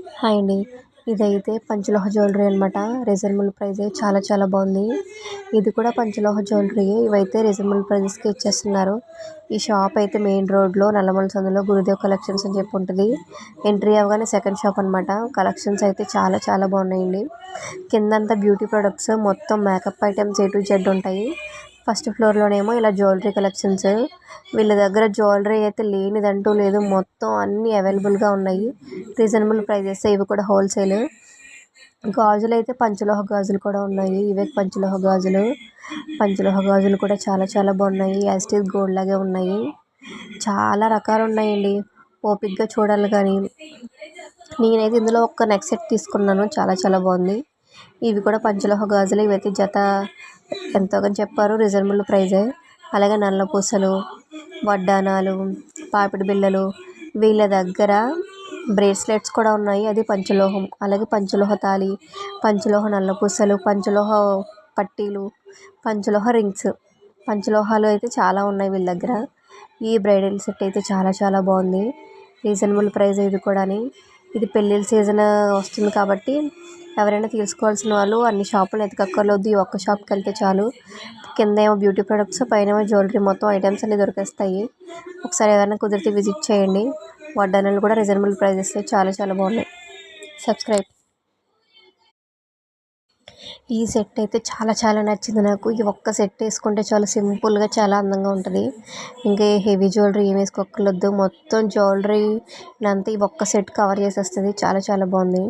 Hi అండి. ఇదైతే పంచలోహ jewellery అనమాట. రీజనబుల్ ప్రైజే చాలా చాలా బాగుంది. ఇది కూడా పంచలోహ జ్యువెలరీయే. ఇవైతే రీజనబుల్ ప్రైజెస్‌కి ఇచ్చేస్తున్నారు. ఈ షాప్ అయితే మెయిన్ రోడ్‌లో నల్లమల సందులో గురుదేవ్ కలెక్షన్స్ అని చెప్పి ఉంటది. ఎంట్రీ అవ్వగానే సెకండ్ షాప్ అనమాట. కలెక్షన్స్ అయితే చాలా చాలా బాగున్నాయండి. కిందంతా బ్యూటీ ప్రొడక్ట్స్ మొత్తం makeup items A to Z ఉంటాయి. ఫస్ట్ ఫ్లోర్‌లోనేమో ఇలా జ్యువెలరీ కలెక్షన్స్. వీళ్ళ దగ్గర జ్యువెలరీ అయితే లేనిదంటూ లేదు. మొత్తం అన్నీ అవైలబుల్‌గా ఉన్నాయి. Reasonable prices. ఇవి కూడా హోల్సేల్. గాజులైతే పంచలోహ గాజులు కూడా ఉన్నాయి. ఇవే పంచలోహ గాజులు. పంచలోహ గాజులు కూడా చాలా చాలా బాగున్నాయి. యాజ్ ఇట్ ఈజ్ గోల్డ్ లాగే ఉన్నాయి. చాలా రకాలు ఉన్నాయండి. ఓపికగా చూడాలి కానీ. నేనైతే ఇందులో ఒక నెక్ సెట్ తీసుకున్నాను. చాలా చాలా బాగుంది. ఇవి కూడా పంచలోహ గాజులు. ఇవైతే జత ఎంతోగాని చెప్పారు. రీజనబుల్ ప్రైజే. అలాగే నల్ల పూసలు, వడ్డానాలు, పాపిడి బిళ్ళలు. వీళ్ళ దగ్గర బ్రేస్లెట్స్ కూడా ఉన్నాయి. అది పంచలోహం. అలాగే పంచలోహ తాళి, పంచలోహ నల్ల పూసలు, పంచలోహ పట్టీలు, పంచలోహ రింగ్స్. పంచలోహాలు అయితే చాలా ఉన్నాయి వీళ్ళ దగ్గర. ఈ బ్రైడల్ సెట్ అయితే చాలా చాలా బాగుంది. రీజనబుల్ ప్రైస్ ఇది కూడాని. ఇది పెళ్ళిళ్ళ సీజన్ వస్తుంది కాబట్టి ఎవరైనా తీసుకోవాల్సిన వాళ్ళు అన్ని షాపులు ఎతకక్కర్లేదు. ఈ ఒక్క షాప్కి వెళ్తే చాలు. కింద ఏమో బ్యూటీ ప్రొడక్ట్స్, పైన ఏమో జ్యువెలరీ, మొత్తం ఐటమ్స్ అన్నీ దొరికేస్తాయి. ఒకసారి ఎవరైనా కుదిరితే విజిట్ చేయండి. వడ్డానాలు కూడా రీజనబుల్ ప్రైజెస్లో చాలా చాలా బాగున్నాయి. సబ్స్క్రైబ్. ఈ సెట్ అయితే చాలా చాలా నచ్చింది నాకు. ఈ ఒక్క సెట్ వేసుకుంటే చాలా సింపుల్గా చాలా అందంగా ఉంటుంది. ఇంకా హెవీ జ్యువెలరీ ఏం వేసుకోక్కర్లేదు. మొత్తం జ్యువెలరీ ఇదంతా ఈ ఒక్క సెట్ కవర్ చేసేస్తుంది. చాలా చాలా బాగుంది.